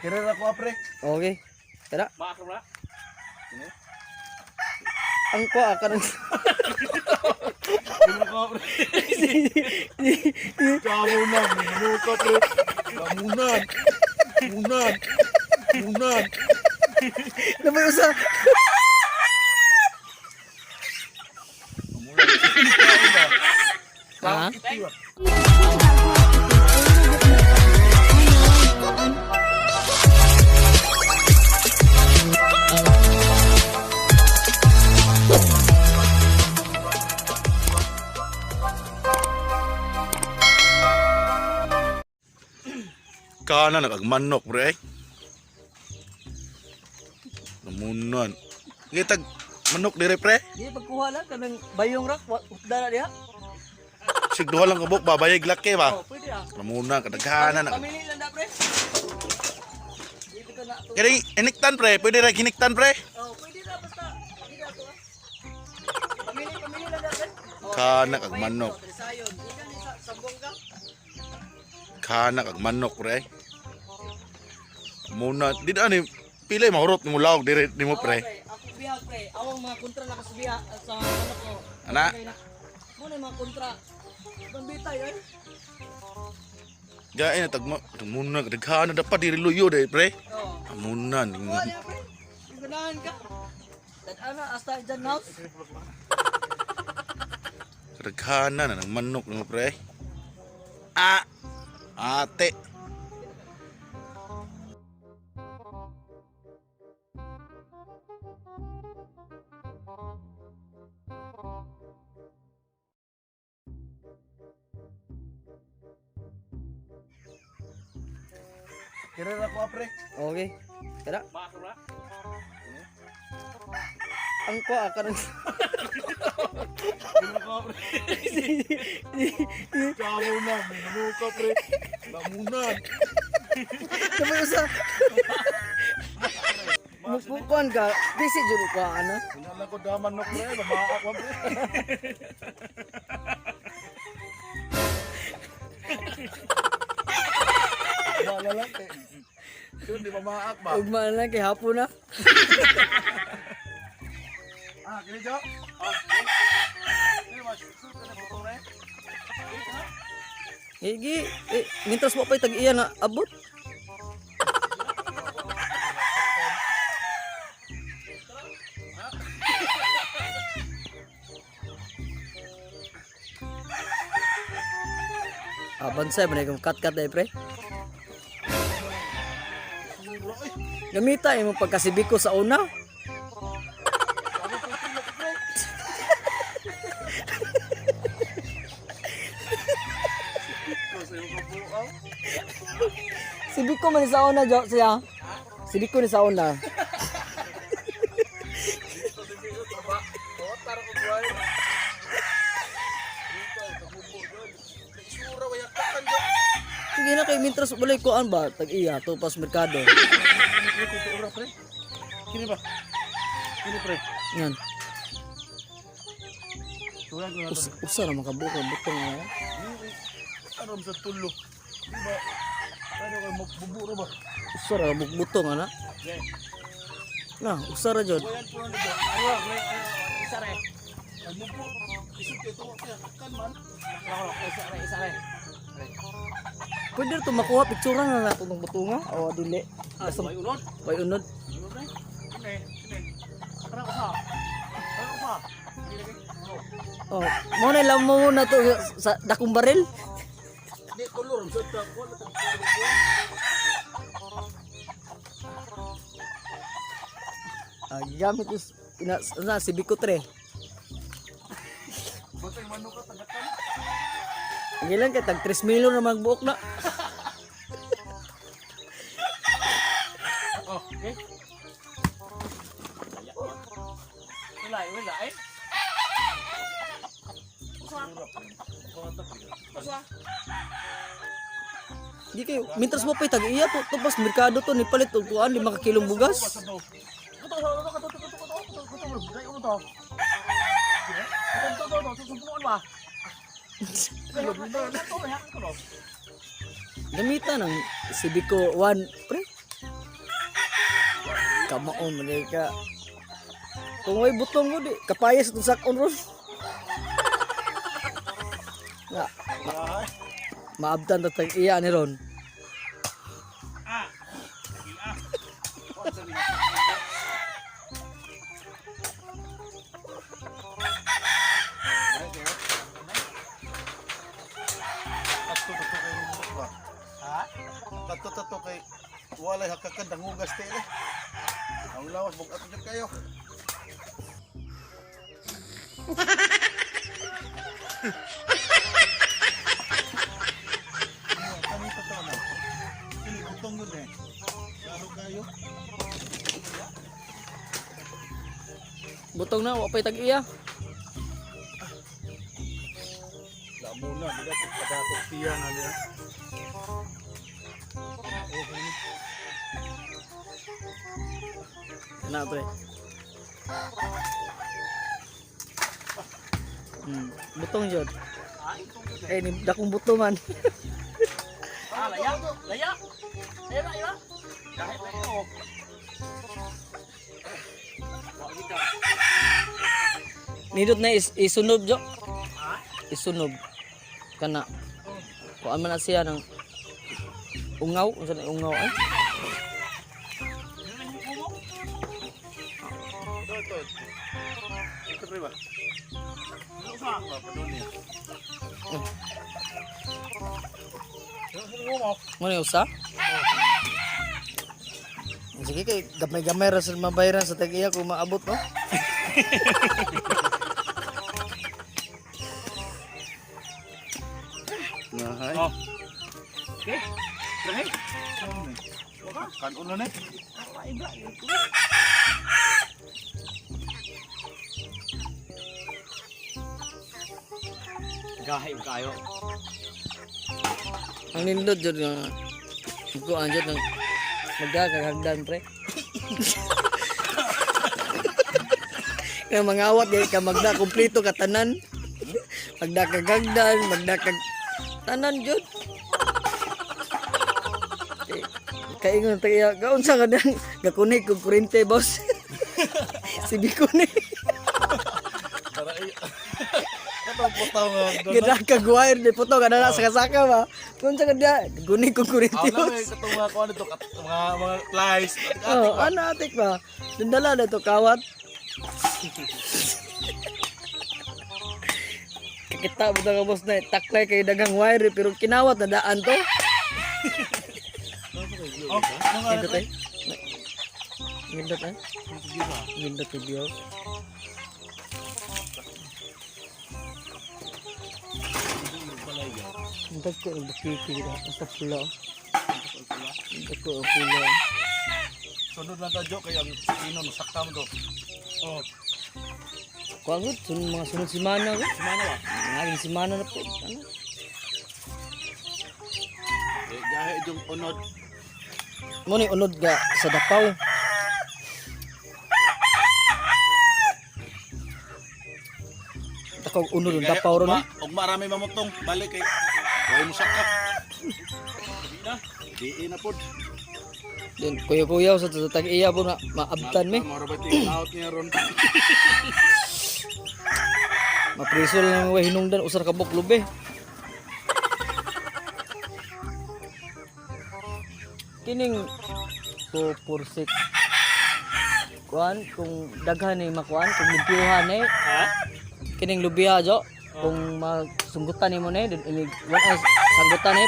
Kira ako pre. Okay. Tara. Bakit na? Ang kwa ka ng... Kira ako pre. Kamunan, minuka pre. Kamunan. Kamunan. Kamunan. Namay usa. Ha? Kana nagmanok pre. Namunan. Ngitag manok dire pre. Di pagkuha lang kanang bayong rak dala diha. Sigduha lang kabuk babayag laki ba. Oh, pwede ah. Namunan kadaghanan na. Pamili lang da pre. Dito ka na to. Kini iniktan pre, pwede ra giniktan pre. Oh, pwede na basta. Dito to ah. Pamili lang da pre. Kana kag manok. Sayon. Ika ni sa sabong ka. Kana kag manok pre. Muna di ani pilay mahurot nimo lawog dire nimo pre. Ako biya pre. Awang mga kontra na kasbiya sa ano ko. Ana. Muna mga kontra. Pambitay ay. Gae na tagma muna kadaghanan dapat diri luyo dai pre. Oh. Amunan. Kuha niya pre. Ganahan ka. Dadana hasta dyan house. Kadaghanan na ng manok nimo pre. Ah. Ate. Kira ako pre. Okay. Tara. Bakit na? Ang kwa ka ng... Kira ako pre. Kamunan, minuka pre. Lamunan. Namay usa. Mukuan ka. Busy dyan ka ano. Tingnan ko daman no pre, mamaak pa pre. Malalaki. Yun, di mamaak ba? Ugma na lang kay hapon na. Ah, kini Jo? Ini mas, suka na po pre. Higi. Mintas mo pa'y tag-iya na abot. Bansay man kung cut-cut dai pre. Gamita imong pagkasibiko sa una. Sibiko man sa una jo siya. Sibiko ni sa una. Sige na kay mintras balay koan ba tag-iya to pas merkado. Kini ba? Kini pre. Yan. Tulang ko na to. Usa ra makabuko butong na. Aram sa tulo. Di ba? Ano kayo magbuburo ba? Usa ra butong ana. Na, usa ra jud. Wayan po na ba? Ano? Isa re. Ay mo po. Isip ito kaya kan man. Ako, isa rin. Pwede to makuha picture na nato ng butunga o dili. Basta may unod. May unod. Unod na. Kini. Tara ko sa. Oh, mo na lang mo muna to sa dakong baril. Di kolor sa ta ko. Gamit is na si Biko 3. Batay manok ka tagakan. Ang ilan kay tag 3 million na magbuok na. Oh, okay. Wala eh. Di kayo, mintras mo pa'y tag-iya to, tapos merkado to, nipalit o kuhaan, 5 kilong bugas. Gamita ng Civico 1, pre. Kamaon man ka. Kung may butong mo di kapayas itong sakon ron. Nga, maabtan na tag iya ni ron. Tato kay walay hakakan dangugas tele. Ang lawas bugat jud kayo. Kami tato na. Ini butong yun eh. Laro kayo. Butong na, wapay tag iya. Lamo na, dila ko padatok tiyan ali. Na pre. Butong jud. Ni dakong butongan. Laya. Laya. Laya. Kahit na ito. Nindot na isunob jo. Isunob. Kana. Kuan man na siya ng ungaw, unsa na ungaw ay? Ito ba? Ano sa ako pa doon niya? Mo ni usa? Sige kay gamay-gamay ra sa mabayaran sa tag-iya kung maabot no. Nahay. Oh. Okay. Rahe. Kan ulo na. Gahim kayo. Ang nindot jud nga kuan jud ng magdagagdan pre. Kaya mangawat gay ka magda kompleto ka tanan. Magdagagdan, magdakag tanan jud. Kaingon tayo, gaunsa ka nang gakunig kong kurente boss. Si Bikuni. Para Kato putaw nga doon. Gidakag wire di puto ka na sa kasaka ba. Gaunsa ka dia, gakunig kong kurente Ako na boss. katong mga kuan dito mga flies. Oh, ano atik ba? Dindala na to kawat. Kita mo ka boss na taklay kay dagang wire pero kinawat na daan to. Oh, mga Gindot ay. Gindot ay. Gindot video. Gindot ko ang bakiki kita. Basta pula. Gindot ko ang pula. sunod lang ta jo kay ang pino sakta mo to. Oh, Kuangot, mga sunod simana ko. Semana ba? Ngaling simana na po. Ano? gahe jung unod. Mo ni unod ga sa Dapaw. Takog unod ng Dapaw ron. Og marami mamutong balik kay way mo sakap. Di na pod. Din kuya-kuya sa tatag iya po na maabtan mi. Moro ba ting out niya ron. Maprisol lang way hinungdan usar ka buklob eh. Kining ko pursik. Kuan kung daghan ni makuan kung limpyuhan eh. Ha? Kining lubiya jo kung masunggutan nimo ni ini wan as sanggutan ni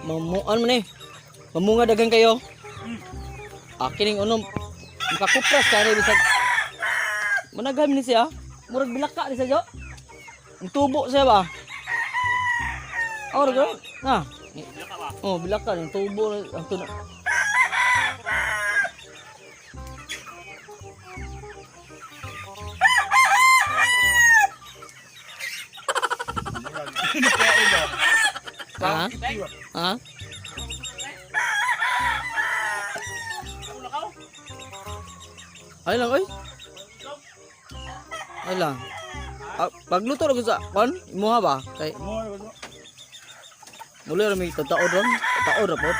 mamuan mo ni. Mamunga daghan kayo. Kining unom makakupras ka ni bisag managam ni siya. Murag bilaka ni siya jo. Ang tubo siya ba? Ora go. Na. Oh, bilaka ni tubo ang tuno. Ha? Ha? Ay lang oy. Ay lang. Pagluto ra sa kon, imuha ba? Kay Mo muli ra mi tataod ron. Tataod ra pod.